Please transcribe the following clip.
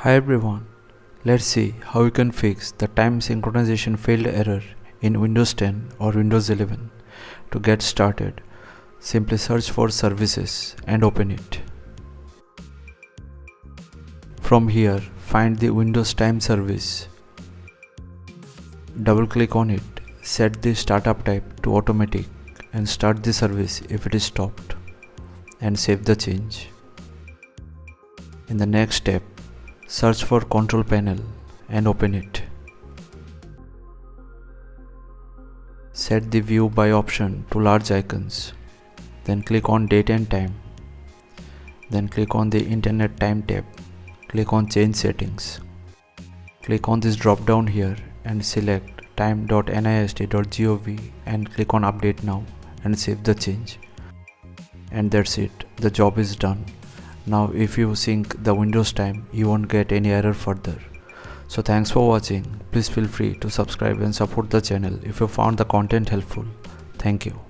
Hi everyone, let's see how you can fix the time synchronization failed error in Windows 10 or Windows 11. To get started, simply search for services and open it. From here, find the Windows Time service. Double click on it, set the startup type to automatic and start the service if it is stopped and save the change. In the next step, search for control panel and open it. Set the view by option to large icons. Then click on date and time. Then click on the internet time tab. Click on change settings. Click on this drop down here and select time.nist.gov and click on update now and save the change. And that's it, the job is done. Now if you sync the Windows time, you won't get any error further. So thanks for watching. Please feel free to subscribe and support the channel if you found the content helpful. Thank you.